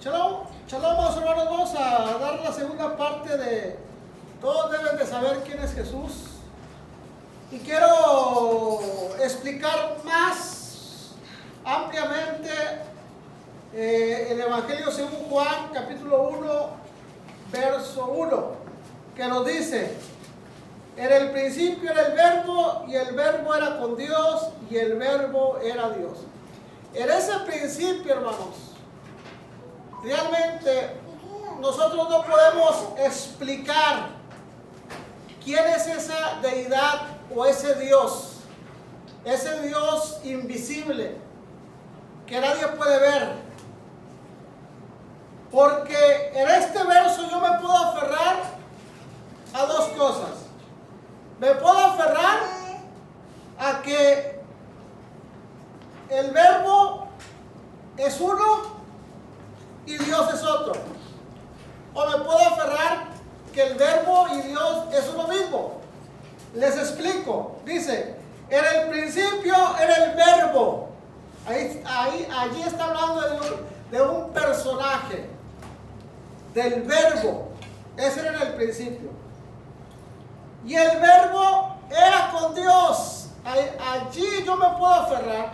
Shalom, shalom, amados hermanos. Vamos a dar la segunda parte de todos deben de saber quién es Jesús. Y quiero explicar más ampliamente el Evangelio según Juan, capítulo 1, verso 1, que nos dice: en el principio era el verbo, y el verbo era con Dios, y el verbo era Dios. En ese principio, hermanos, realmente nosotros no podemos explicar quién es esa deidad o ese Dios invisible que nadie puede ver. Porque en este verso yo me puedo aferrar a dos cosas. Me puedo aferrar a que el verbo es uno y Dios es otro. O me puedo aferrar que el verbo y Dios es uno mismo. Les explico. Dice, en el principio era el verbo. Allí está hablando de un personaje, del verbo. Ese era en el principio. Y el verbo era con Dios. Allí yo me puedo aferrar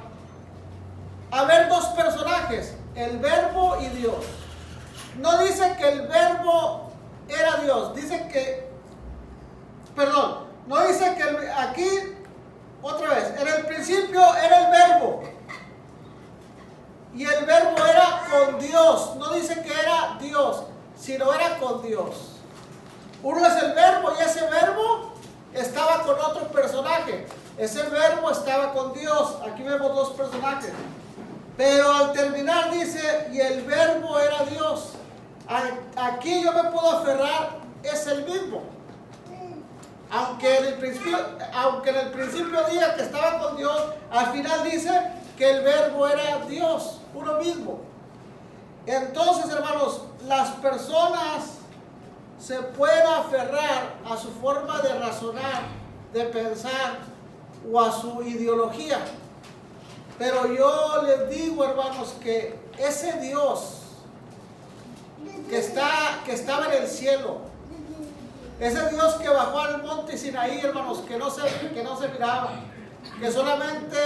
a ver dos personajes, el verbo y Dios. No dice que el verbo era Dios, dice que, perdón, no dice que aquí, otra vez, en el principio era el verbo. Y el verbo era con Dios. No dice que era Dios, sino era con Dios. Uno es el verbo y ese verbo estaba con otro personaje. Ese verbo estaba con Dios. Aquí vemos dos personajes. Pero al terminar dice, y el verbo era Dios. Aquí yo me puedo aferrar, es el mismo. Aunque en el principio diga que estaba con Dios, al final dice que el verbo era Dios, uno mismo. Entonces, hermanos, las personas se pueden aferrar a su forma de razonar, de pensar o a su ideología. Pero yo les digo, hermanos, que ese Dios que estaba en el cielo, ese Dios que bajó al monte Sinaí, hermanos, que no se miraba, que solamente,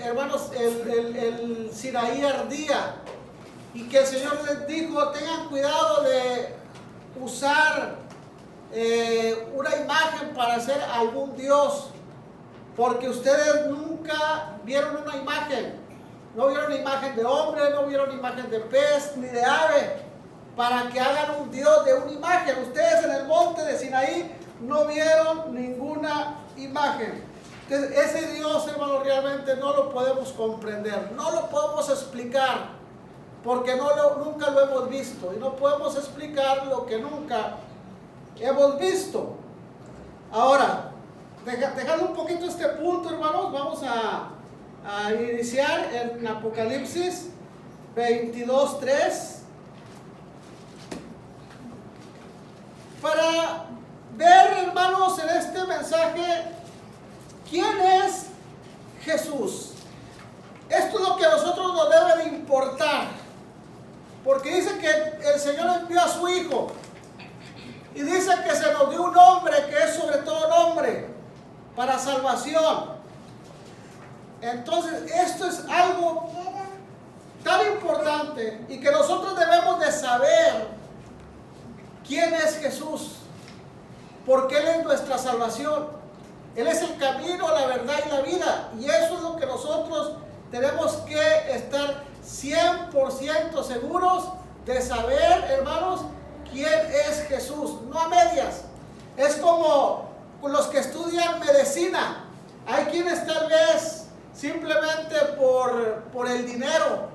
hermanos, el Sinaí ardía, y que el Señor les dijo, tengan cuidado de usar una imagen para hacer algún Dios, porque ustedes nunca vieron una imagen. No vieron imagen de hombre, no vieron imagen de pez, ni de ave, para que hagan un Dios de una imagen. Ustedes en el monte de Sinaí no vieron ninguna imagen. Entonces, ese Dios, hermano, realmente no lo podemos comprender, no lo podemos explicar, porque nunca lo hemos visto, y no podemos explicar lo que nunca hemos visto. Ahora, dejando un poquito este punto, hermanos, vamos a iniciar en Apocalipsis 22:3 para ver, hermanos, en este mensaje quién es Jesús. Esto es lo que a nosotros nos debe de importar, porque dice que el Señor envió a su Hijo y dice que se nos dio un nombre que es sobre todo nombre, para salvación. Entonces, esto es algo tan importante y que nosotros debemos de saber quién es Jesús, porque Él es nuestra salvación. Él es el camino, la verdad y la vida, y eso es lo que nosotros tenemos que estar 100% seguros de saber, hermanos, quién es Jesús, no a medias. Es como los que estudian medicina. Hay quienes tal vez simplemente por el dinero,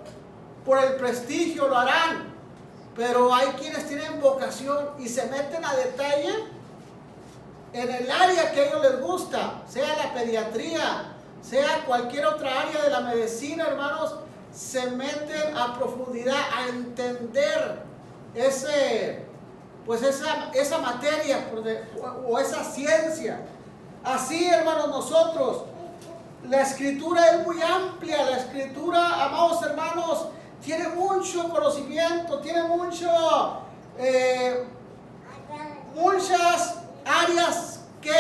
por el prestigio lo harán, pero hay quienes tienen vocación y se meten a detalle en el área que a ellos les gusta, sea la pediatría, sea cualquier otra área de la medicina, hermanos, se meten a profundidad a entender esa materia o esa ciencia. Así, hermanos, nosotros, la escritura es muy amplia. La escritura, amados hermanos, tiene mucho conocimiento, tiene muchas áreas que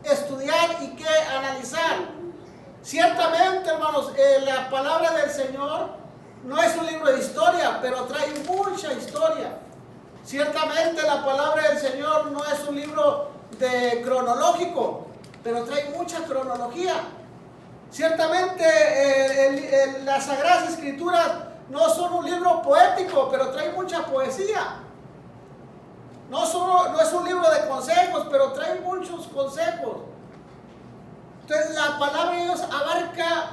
estudiar y que analizar. Ciertamente, hermanos, la palabra del Señor no es un libro de historia, pero trae mucha historia. Ciertamente la palabra del Señor no es un libro de cronológico, pero trae mucha cronología. Ciertamente las Sagradas Escrituras no son un libro poético, pero trae mucha poesía. No es un libro de consejos, pero trae muchos consejos. Entonces la palabra de Dios abarca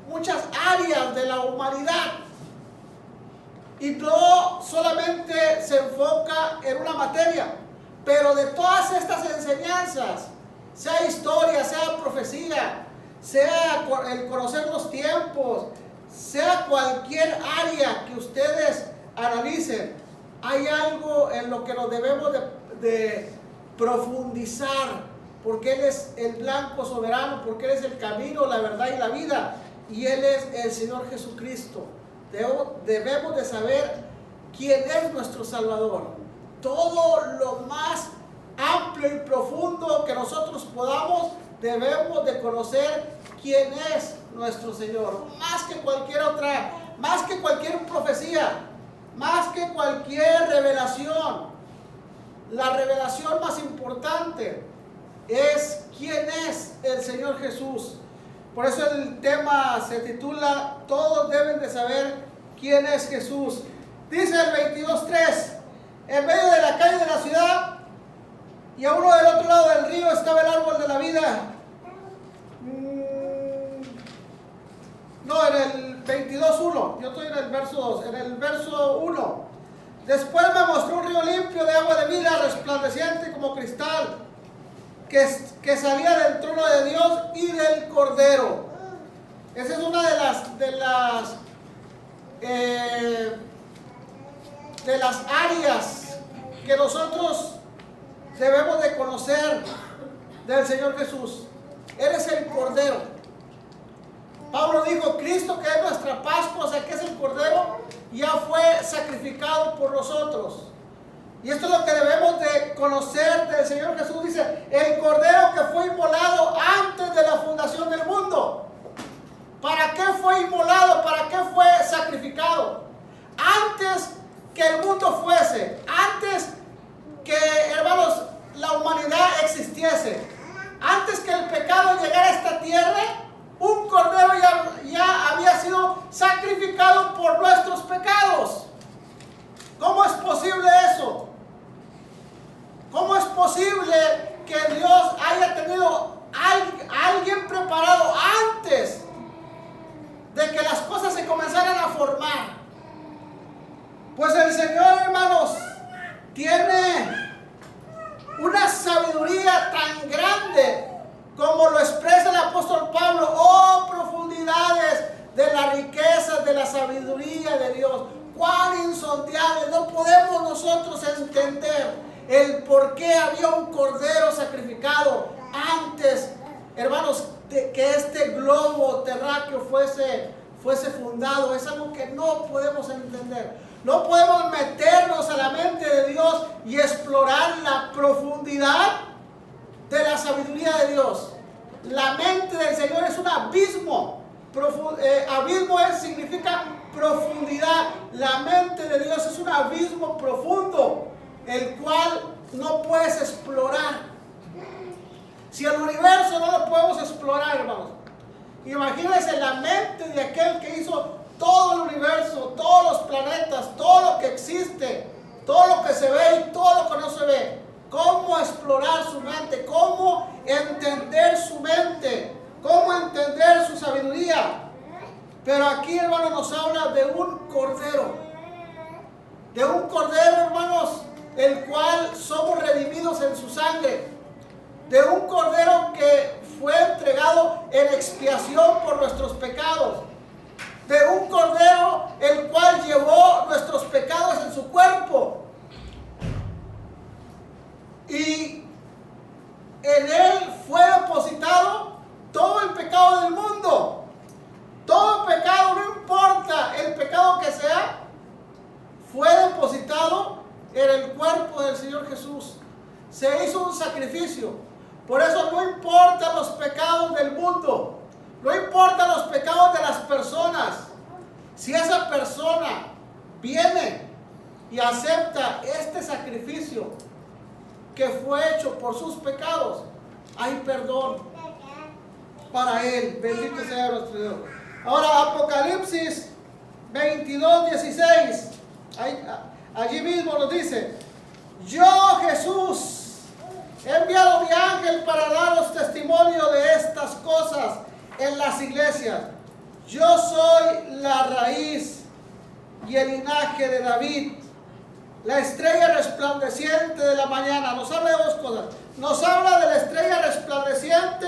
muchas áreas de la humanidad y no solamente se enfoca en una materia, pero de todas estas enseñanzas, sea historia, sea profecía, sea el conocer los tiempos, sea cualquier área que ustedes analicen, hay algo en lo que nos debemos de profundizar, porque Él es el blanco soberano, porque Él es el camino, la verdad y la vida, y Él es el Señor Jesucristo. Debemos de saber quién es nuestro Salvador. Todo lo más amplio y profundo que nosotros podamos, debemos de conocer quién es nuestro Señor, más que cualquier otra, más que cualquier profecía, más que cualquier revelación. La revelación más importante es quién es el Señor Jesús. Por eso el tema se titula Todos deben de saber quién es Jesús. Dice el 22:3: en medio de la calle de la ciudad y a uno del otro lado del río estaba el árbol de la vida. No, en el 22:1, yo estoy en el verso 2, en el verso 1. Después me mostró un río limpio de agua de vida, resplandeciente como cristal, que salía del trono de Dios y del Cordero. Esa es una de las áreas que nosotros debemos de conocer del Señor Jesús. Él es el Cordero. Pablo dijo: Cristo, que es nuestra Pascua, o sea, que es el Cordero, ya fue sacrificado por nosotros. Y esto es lo que debemos de conocer del Señor Jesús. Dice: el Cordero que fue inmolado antes de la fundación del mundo. ¿Para qué fue inmolado? ¿Para qué fue sacrificado? Antes que el mundo fuese, antes que, hermanos, la humanidad existiese, antes que el pecado llegara a esta tierra, un Cordero ya había sido sacrificado por nuestros pecados. ¿Cómo es posible eso? ¿Cómo es posible que Dios haya tenido a alguien preparado antes de que las cosas se comenzaran a formar? Pues el Señor, hermanos, tiene una sabiduría tan grande, como lo expresa el apóstol Pablo: oh, profundidades de las riquezas de la sabiduría de Dios, cuán insondables. No podemos nosotros entender el por qué había un Cordero sacrificado antes, hermanos, de que este globo terráqueo fuese fundado. Es algo que no podemos entender. No podemos meternos a la mente de Dios y explorar la profundidad de la sabiduría de Dios. La mente del Señor es un abismo. Abismo significa profundidad. La mente de Dios es un abismo profundo, el cual no puedes explorar. Si el universo no lo podemos explorar, hermanos, imagínense la mente de aquel que hizo todo el universo, todos los planetas, todo lo que existe, todo lo que se ve y todo lo que no se ve. ¿Cómo explorar su mente? ¿Cómo entender su mente? ¿Cómo entender su sabiduría? Pero aquí, hermanos, nos habla de un Cordero. De un Cordero, hermanos, el cual somos redimidos en su sangre. De un Cordero que fue entregado en expiación por nuestros pecados. De un Cordero el cual llevó nuestros pecados en su cuerpo. Y en Él fue depositado todo el pecado del mundo. Todo pecado, no importa el se hizo un sacrificio. Por eso no importan los pecados del mundo, no importan los pecados de las personas. Si esa persona viene y acepta este sacrificio que fue hecho por sus pecados, hay perdón para él. Bendito sea nuestro Dios. Ahora Apocalipsis 22:16, allí mismo nos dice: yo, Jesús, he enviado mi ángel para daros testimonio de estas cosas en las iglesias. Yo soy la raíz y el linaje de David, la estrella resplandeciente de la mañana. Nos habla de dos cosas. Nos habla de la estrella resplandeciente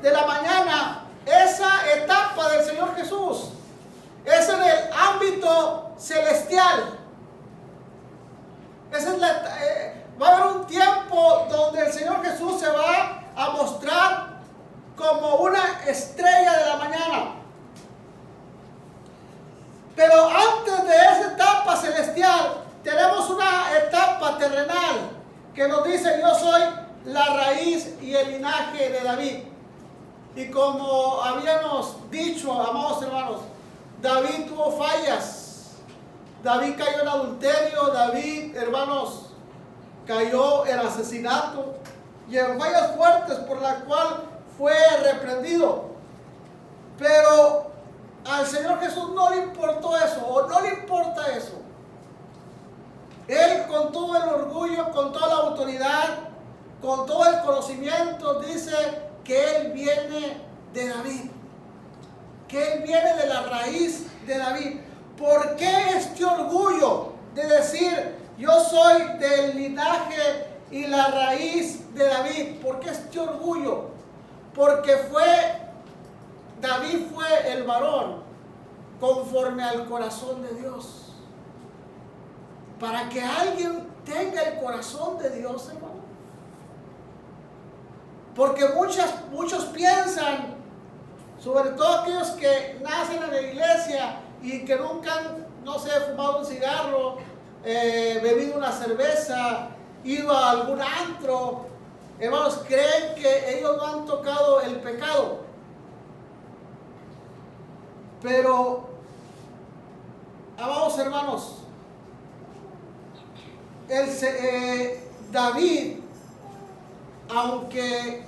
de la mañana, esa etapa del Señor Jesús. Es en el ámbito celestial. Esa es va a haber un tiempo donde el Señor Jesús se va a mostrar como una estrella de la mañana. Pero antes de esa etapa celestial, tenemos una etapa terrenal que nos dice: yo soy la raíz y el linaje de David. Y como habíamos dicho, amados hermanos, David tuvo fallas. David cayó en adulterio, David, hermanos, cayó en asesinato y en fallas fuertes por la cual fue reprendido. Pero al Señor Jesús no le importó eso, o no le importa eso. Él, con todo el orgullo, con toda la autoridad, con todo el conocimiento, dice que Él viene de David, que Él viene de la raíz de David. ¿Por qué este orgullo de decir: yo soy del linaje y la raíz de David? ¿Por qué este orgullo? Porque David fue el varón conforme al corazón de Dios. Para que alguien tenga el corazón de Dios, hermano. Porque muchos piensan, sobre todo aquellos que nacen en la iglesia y que nunca han, no sé, fumado un cigarro, bebido una cerveza, ido a algún antro, hermanos, creen que ellos no han tocado el pecado. Pero, amados hermanos, David, aunque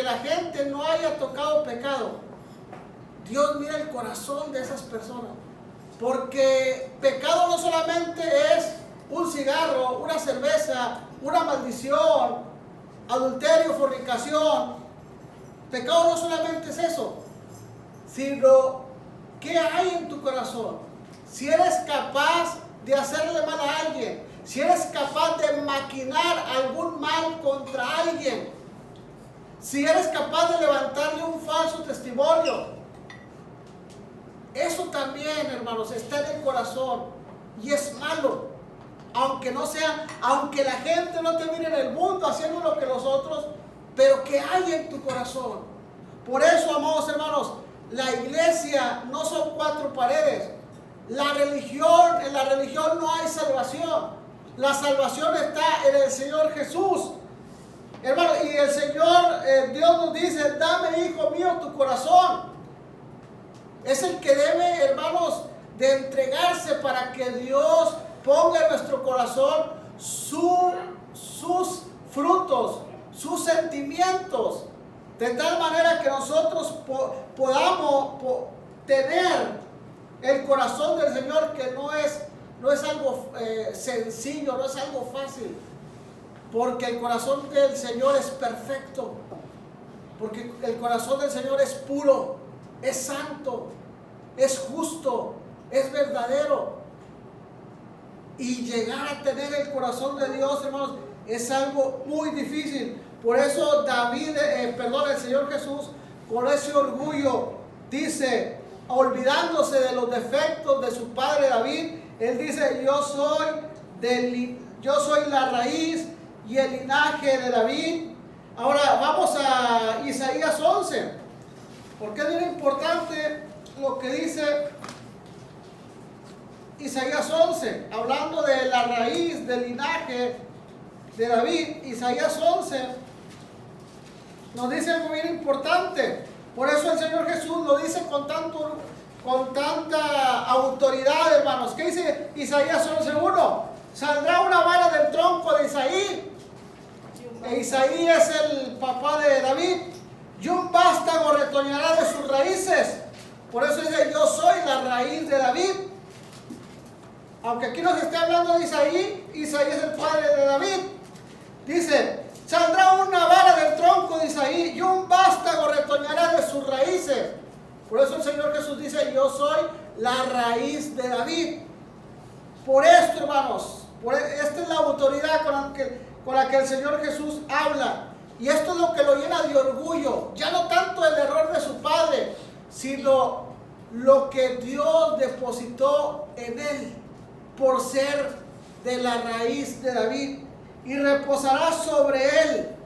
la gente no haya tocado pecado, Dios mira el corazón de esas personas. Porque pecado no solamente es un cigarro, una cerveza, una maldición, adulterio, fornicación. Pecado no solamente es eso, sino ¿qué hay en tu corazón? Si eres capaz de hacerle mal a alguien, si eres capaz de maquinar algún mal contra alguien, si eres capaz de levantarle un falso testimonio, eso también, hermanos, está en el corazón y es malo. Aunque la gente no te mire en el mundo haciendo lo que los otros, pero que hay en tu corazón. Por eso, amados hermanos, la iglesia no son cuatro paredes. En la religión no hay salvación. La salvación está en el Señor Jesús. Hermano, y el Señor, Dios nos dice: dame, hijo mío, tu corazón. Es el que debe, hermanos, de entregarse para que Dios ponga en nuestro corazón sus frutos, sus sentimientos, de tal manera que nosotros podamos tener el corazón del Señor, que no es algo sencillo, no es algo fácil, porque el corazón del Señor es perfecto, porque el corazón del Señor es puro, es santo, es justo, es verdadero. Y llegar a tener el corazón de Dios, hermanos, es algo muy difícil. Por eso el Señor Jesús, con ese orgullo, dice, olvidándose de los defectos de su padre David, él dice: yo soy la raíz y el linaje de David. Ahora vamos a Isaías 11, porque es bien importante lo que dice Isaías 11, hablando de la raíz, del linaje de David. Isaías 11 nos dice algo bien importante. Por eso el Señor Jesús lo dice con tanta autoridad, hermanos. ¿Qué dice Isaías 11:1? Saldrá una vara del tronco de Isaí. E Isaí es el papá de David. Y un vástago retoñará de sus raíces. Por eso dice, yo soy la raíz de David. Aunque aquí nos esté hablando de Isaí, Isaí es el padre de David. Dice, saldrá una vara del tronco de Isaí y un vástago retoñará de sus raíces. Por eso el Señor Jesús dice, yo soy la raíz de David. Por esto, hermanos, esta es la autoridad con la que el Señor Jesús habla. Y esto es lo que lo llena de orgullo. Ya no tanto el error de su padre, sino lo que Dios depositó en él por ser de la raíz de David. Y reposará sobre él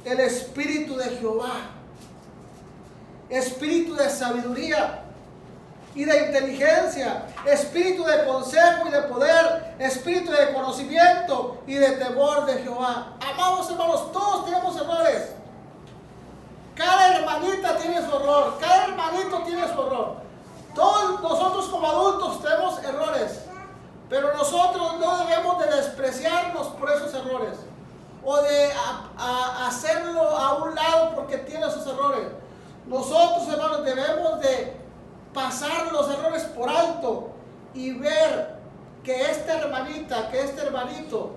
el espíritu de Jehová, espíritu de sabiduría y de inteligencia, espíritu de consejo y de poder, espíritu de conocimiento y de temor de Jehová. Amados hermanos, todos tenemos errores. Cada hermanita tiene su error, cada hermanito tiene su error. Todos nosotros como adultos tenemos errores, pero nosotros no debemos de despreciarnos por esos errores o de hacerlo a un lado porque tiene sus errores. Nosotros, hermanos, debemos de pasar los errores por alto y ver que esta hermanita, que este hermanito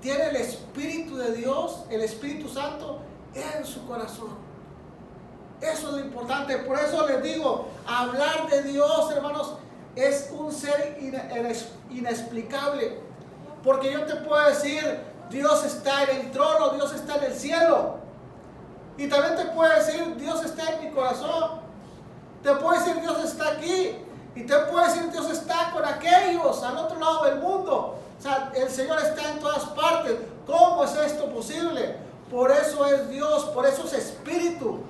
tiene el Espíritu de Dios, el Espíritu Santo en su corazón. Eso es lo importante. Por eso les digo, hablar de Dios, hermanos, es un ser inexplicable. Porque yo te puedo decir, Dios está en el trono, Dios está en el cielo. Y también te puedo decir, Dios está en mi corazón. Te puedo decir, Dios está aquí. Y te puedo decir, Dios está con aquellos al otro lado del mundo. O sea, el Señor está en todas partes. ¿Cómo es esto posible? Por eso es Dios, por eso es Espíritu.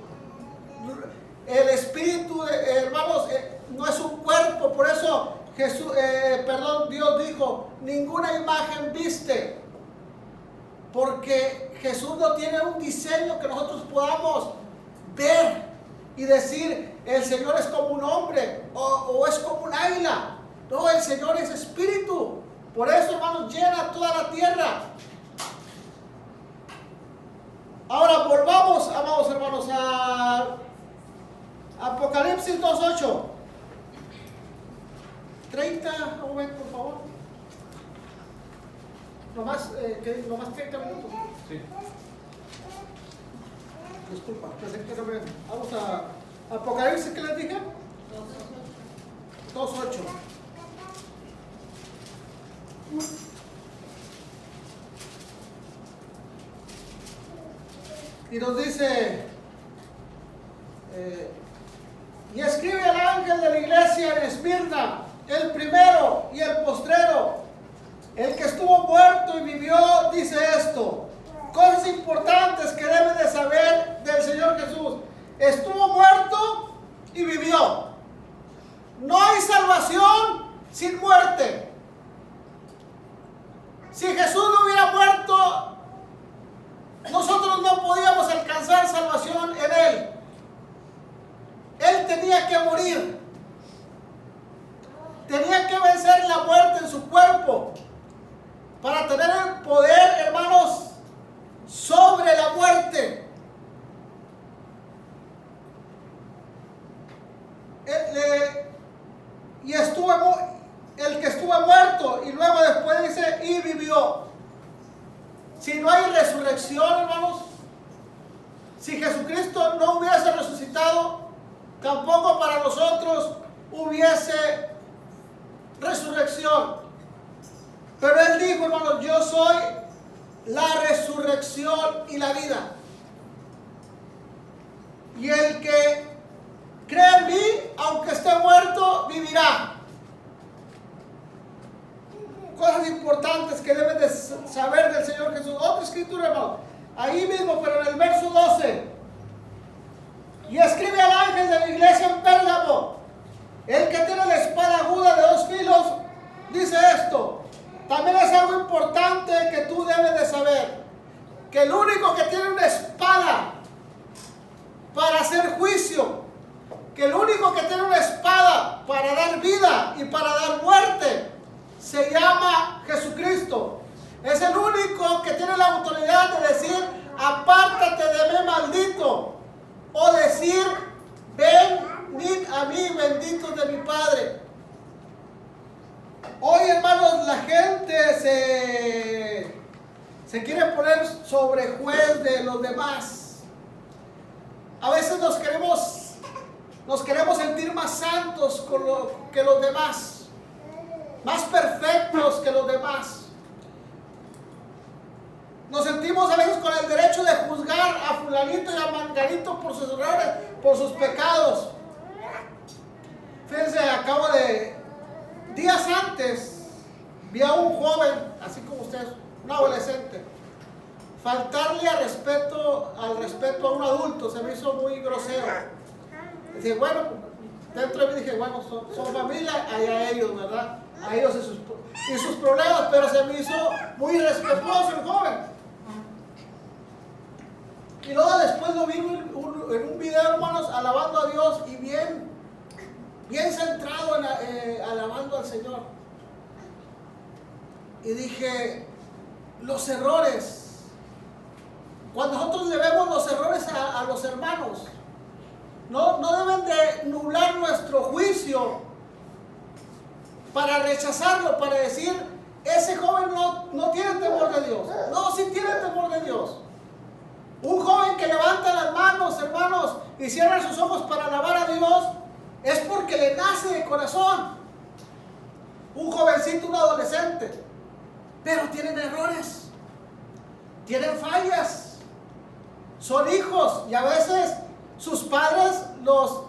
El Espíritu, hermanos, no es un cuerpo. Por eso Dios dijo, ninguna imagen viste. Porque Jesús no tiene un diseño que nosotros podamos ver y decir, el Señor es como un hombre o es como un águila. No, el Señor es Espíritu. Por eso, hermanos, llena toda la tierra. Ahora volvamos, amados hermanos, a Apocalipsis 2:8. 30, un momento, por favor. Nomás 30 minutos. Sí. Disculpa, pensé que no me... Vamos a Apocalipsis, ¿qué les dije? 2:8. Y nos dice, y escribe al ángel de la iglesia en Esmirna, el primero y el postrero, el que estuvo muerto y vivió, dice esto. Cosas importantes que deben de saber del Señor Jesús. Estuvo muerto y vivió. No hay salvación sin muerte. Si Jesús no hubiera muerto, nosotros no podíamos alcanzar salvación en Él. Él tenía que morir. Tenía que vencer la muerte en su cuerpo para tener el poder, hermanos, sobre la muerte. Y el que estuvo muerto y luego después dice y vivió. Si no hay resurrección, hermanos, si Jesucristo no hubiese resucitado, tampoco para nosotros hubiese resurrección. Pero Él dijo, hermanos, yo soy la resurrección y la vida. Y el que cree en mí, aunque esté muerto, vivirá. Cosas importantes que deben de saber del Señor Jesús. Otra escritura, hermano, ahí mismo, pero en el verso 12. Y escribe al ángel de la iglesia en Pérgamo, el que tiene la espada aguda de 2 filos, dice esto. También es algo importante que tú debes vida y para dar muerte. Se llama Jesucristo. Es el único que tiene la autoridad de decir, apártate de mí, maldito. O decir, venid a mí, benditos de mi Padre. Hoy, hermanos, la gente se quiere poner sobre juez de los demás. A veces nos queremos sentir más santos que los demás, más perfectos que los demás. Nos sentimos a veces con el derecho de juzgar a fulanito y a manganito por sus errores, por sus pecados. Fíjense, días antes, vi a un joven, así como ustedes, un adolescente, faltarle al respeto a un adulto. Se me hizo muy grosero. Dije, bueno, dentro de mí dije, bueno, son familia, allá ellos, ¿verdad? A ellos y sus problemas, pero se me hizo muy irrespetuoso el joven. Y luego después lo vi en un video, hermanos, alabando a Dios y bien centrado alabando al Señor. Y dije, los errores, cuando nosotros le vemos los errores a los hermanos, no deben de nublar nuestro juicio para rechazarlo, para decir, ese joven no tiene temor de Dios. No, sí tiene temor de Dios. Un joven que levanta las manos, hermanos, y cierra sus ojos para alabar a Dios, es porque le nace de corazón. Un jovencito, un adolescente, pero tienen errores, tienen fallas, son hijos y a veces sus padres los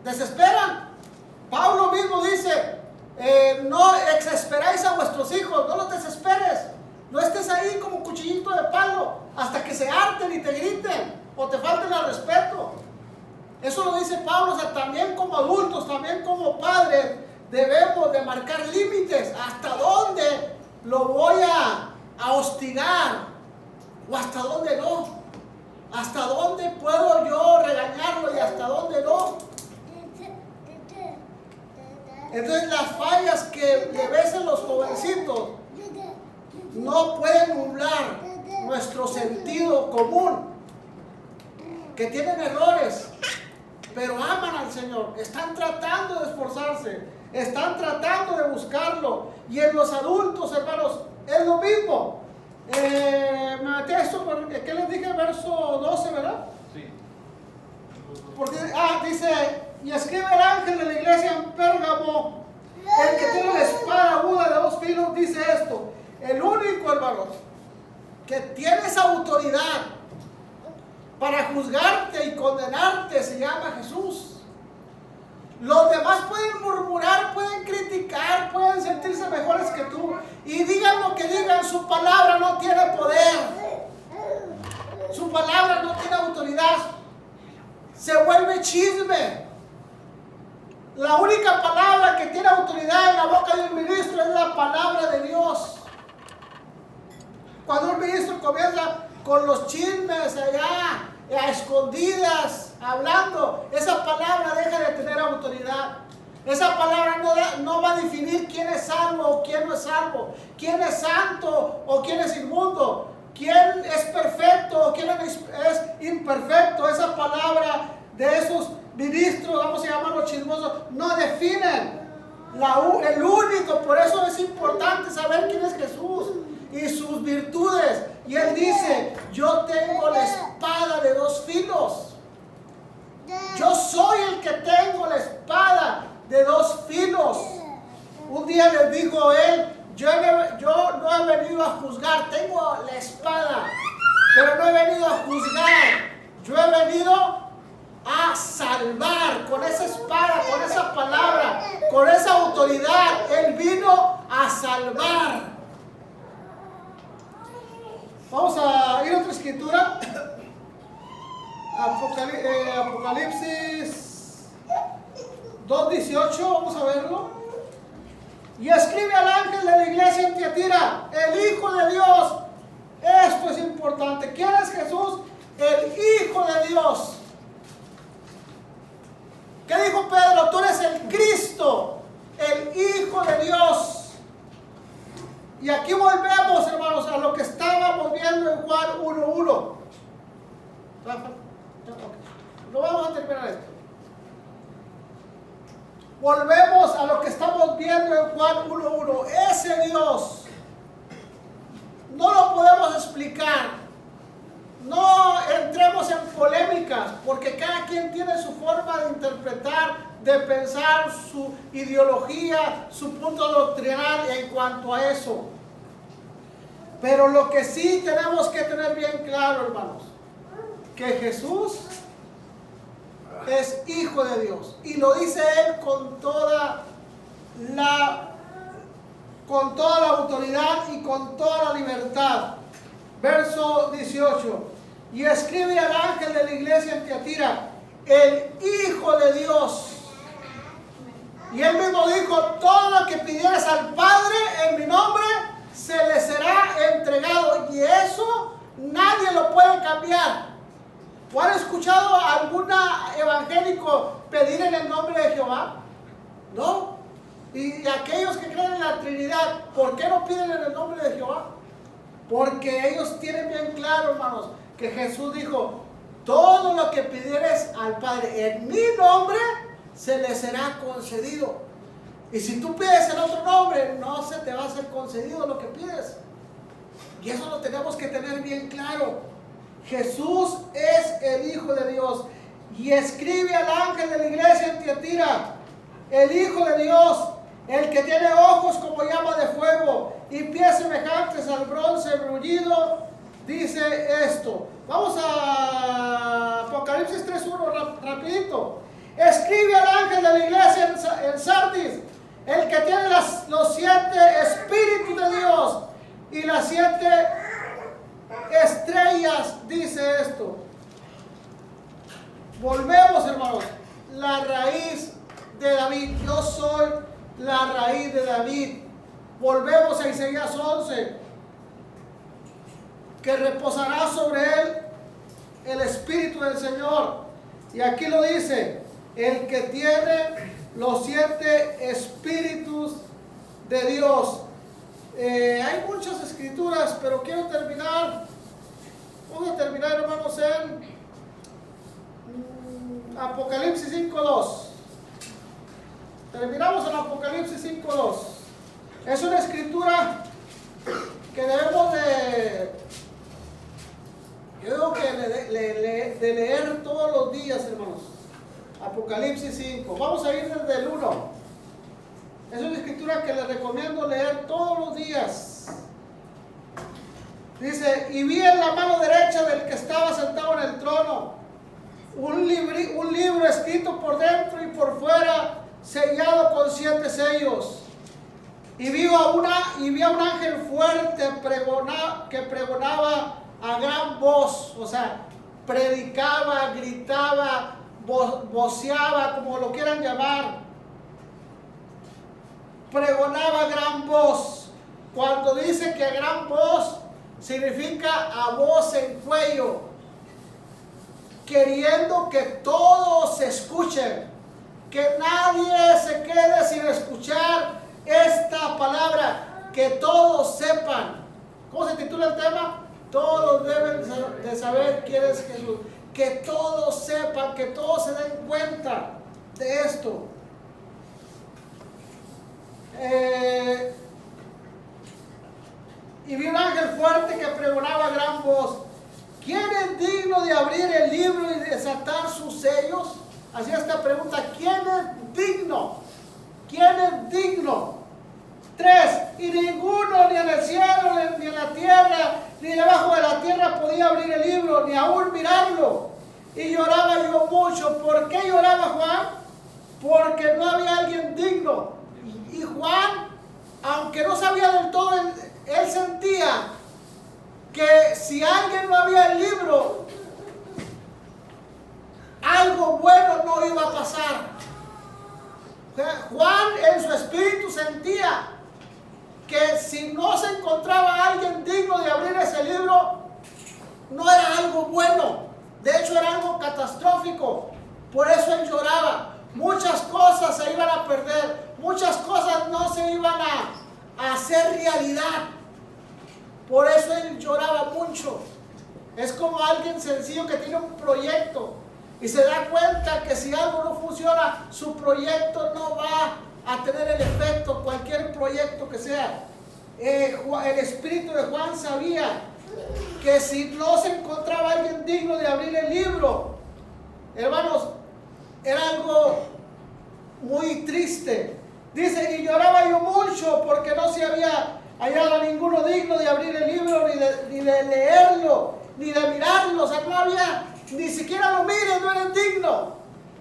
desesperan. Pablo mismo dice, no exasperáis a vuestros hijos, no los desesperes, no estés ahí como cuchillito de palo hasta que se harten y te griten o te falten al respeto. Eso lo dice Pablo. O sea, también como adultos, también como padres, debemos de marcar límites. ¿Hasta dónde lo voy a hostigar? ¿O hasta dónde no? ¿Hasta dónde puedo yo regañarlo y hasta dónde no? Entonces las fallas que le ves en los jovencitos no pueden nublar nuestro sentido común, que tienen errores, pero aman al Señor, están tratando de esforzarse, están tratando de buscarlo. Y en los adultos, hermanos, es lo mismo. Me metí a esto porque, ¿qué les dije? Verso 12, ¿verdad? Sí. Porque, dice, y escribe el ángel de la iglesia en Pérgamo, el que tiene la espada aguda de 2 filos, dice esto: el único, hermanos, que tiene esa autoridad para juzgarte y condenarte se llama Jesús. Los demás pueden murmurar, pueden criticar, pueden sentirse mejores que tú, y digan lo que digan, su palabra no tiene poder, su palabra no tiene autoridad, se vuelve chisme. La única palabra que tiene autoridad en la boca de un ministro es la palabra de Dios. Cuando un ministro comienza con los chismes allá, a escondidas, hablando, esa palabra deja de tener autoridad. Esa palabra no va a definir quién es salvo o quién no es salvo, quién es santo o quién es inmundo, quién es perfecto o quién es imperfecto. Esa palabra de esos ministros, vamos a llamarlos chismosos, no definen el único. Por eso es importante saber quién es Jesús y sus virtudes. Y él dice, yo tengo la espada de 2 filos. Yo soy el que tengo la espada de 2 filos. Un día les dijo él, yo no he venido a juzgar, tengo la espada, pero no he venido a juzgar, yo he venido a salvar. Con esa espada, con esa palabra, con esa autoridad, él vino a salvar. Vamos a ir a otra escritura. Apocalipsis 2:18, vamos a verlo. Y escribe al ángel de la iglesia en Tiatira, el Hijo de Dios. Esto es importante. ¿Quién es Jesús? El Hijo de Dios. ¿Qué dijo Pedro? Tú eres el Cristo, el Y aquí volvemos, hermanos, a lo que estábamos viendo en Juan 1:1. No vamos a terminar esto. Volvemos a lo que estamos viendo en Juan 1:1. Ese Dios no lo podemos explicar. No entremos en polémicas, porque cada quien tiene su forma de interpretar, de pensar, su ideología, su punto doctrinal en cuanto a eso. Pero lo que sí tenemos que tener bien claro, hermanos, que Jesús es Hijo de Dios. Y lo dice Él con toda la autoridad y con toda la libertad. Verso 18. Y escribe al ángel de la iglesia en Tiatira, el Hijo de Dios. Y Él mismo dijo, todo lo que pidieras al Padre en mi nombre, se le será entregado. Y eso nadie lo puede cambiar. ¿O han escuchado a algún evangélico pedir en el nombre de Jehová? ¿No? Y aquellos que creen en la Trinidad, ¿por qué no piden en el nombre de Jehová? Porque ellos tienen bien claro, hermanos, que Jesús dijo, todo lo que pidieres al Padre en mi nombre, se le será concedido. Y si tú pides en otro nombre, no se te va a ser concedido lo que pides. Y eso lo tenemos que tener bien claro. Jesús es el Hijo de Dios. Y escribe al ángel de la iglesia en Tiatira, el Hijo de Dios, el que tiene ojos como llama de fuego y pies semejantes al bronce brullido, dice esto. Vamos a Apocalipsis 3:1 rapidito. Escribe al ángel de la iglesia en Sardis, el que tiene los 7 espíritus de Dios y las 7 estrellas, dice esto. Volvemos, hermanos. La raíz de David. Yo soy la raíz de David. Volvemos a Isaías 11. Que reposará sobre él el Espíritu del Señor. Y aquí lo dice. El que tiene los 7 espíritus de Dios. Hay muchas escrituras, pero quiero terminar. Vamos a terminar, hermanos, en Apocalipsis 5:2. Terminamos en Apocalipsis 5:2. Es una escritura que debemos de leer todos los días, hermanos. Apocalipsis 5. Vamos a ir desde el 1. Es una escritura que les recomiendo leer todos los días. Dice, y vi en la mano derecha del que estaba sentado en el trono un libro escrito por dentro y por fuera, sellado con 7 sellos. Y vi a un ángel fuerte que pregonaba a gran voz, o sea, predicaba, gritaba, voceaba, como lo quieran llamar. Pregonaba a gran voz. Cuando dice que a gran voz, significa a voz en cuello, queriendo que todos se escuchen, que nadie se quede sin escuchar esta palabra, que todos sepan. ¿Cómo se titula el tema? Todos deben de saber quién es Jesús. Que todos sepan, que todos se den cuenta de esto. Y vi un ángel fuerte que pregonaba a gran voz, ¿quién es digno de abrir el libro y desatar sus sellos? Hacía esta pregunta, ¿quién es digno? ¿Quién es digno? 3. Y ninguno, ni en el cielo, ni en la tierra, ni debajo de la tierra podía abrir el libro, ni aún mirarlo. Y lloraba yo mucho. ¿Por qué lloraba Juan? Porque no había alguien digno. Y Juan, aunque no sabía del todo, él sentía que si alguien no había el libro, algo bueno no iba a pasar. Juan en su espíritu sentía que si no se encontraba alguien digno de abrir ese libro, no era algo bueno. De hecho, era algo catastrófico. Por eso él lloraba. Muchas cosas se iban a perder. Muchas cosas no se iban a hacer realidad. Por eso él lloraba mucho. Es como alguien sencillo que tiene un proyecto y se da cuenta que si algo no funciona, su proyecto no va a tener el efecto, cualquier proyecto que sea. El espíritu de Juan sabía que si no se encontraba alguien digno de abrir el libro, hermanos, era algo muy triste. Dice, y lloraba yo mucho porque no se había hallado a ninguno digno de abrir el libro, ni de leerlo, ni de mirarlo. O sea, no había, ni siquiera lo mires, no eres digno.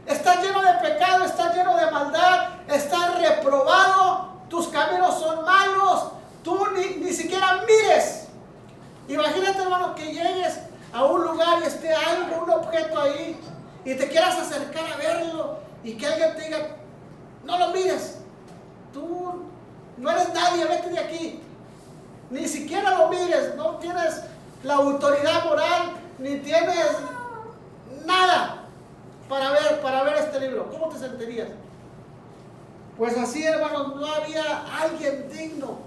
Estás lleno de pecado, estás lleno de maldad, estás reprobado, tus caminos son malos, tú ni siquiera mires. Imagínate, hermano, que llegues a un lugar y esté algo, un objeto ahí, y te quieras acercar a verlo, y que alguien te diga, no lo mires, tú no eres nadie, vete de aquí. Ni siquiera lo mires, no tienes la autoridad moral, ni tienes nada para ver este libro. ¿Cómo te sentirías? Pues así, hermanos, no había alguien digno,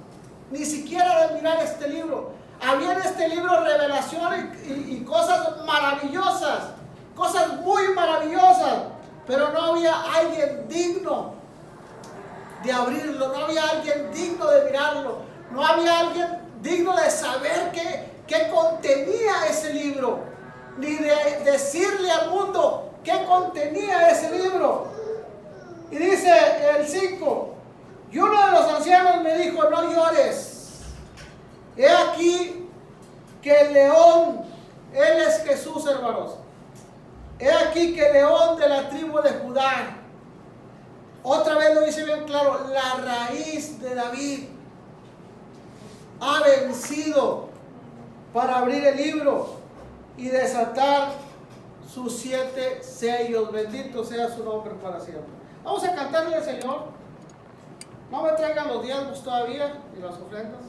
ni siquiera de mirar este libro. Había en este libro revelaciones y cosas maravillosas, cosas muy maravillosas, pero no había alguien digno de abrirlo, no había alguien digno de mirarlo, no había alguien digno de saber qué contenía ese libro, ni de decirle al mundo qué contenía ese libro. Y dice el 5, y uno de los ancianos me dijo, no llores, he aquí que el león, él es Jesús, hermanos, he aquí que el león de la tribu de Judá, otra vez lo dice bien claro, la raíz de David, ha vencido para abrir el libro y desatar sus 7 sellos. Bendito sea su nombre para siempre. Vamos a cantarle al Señor. No me traigan los diezmos todavía y las ofrendas.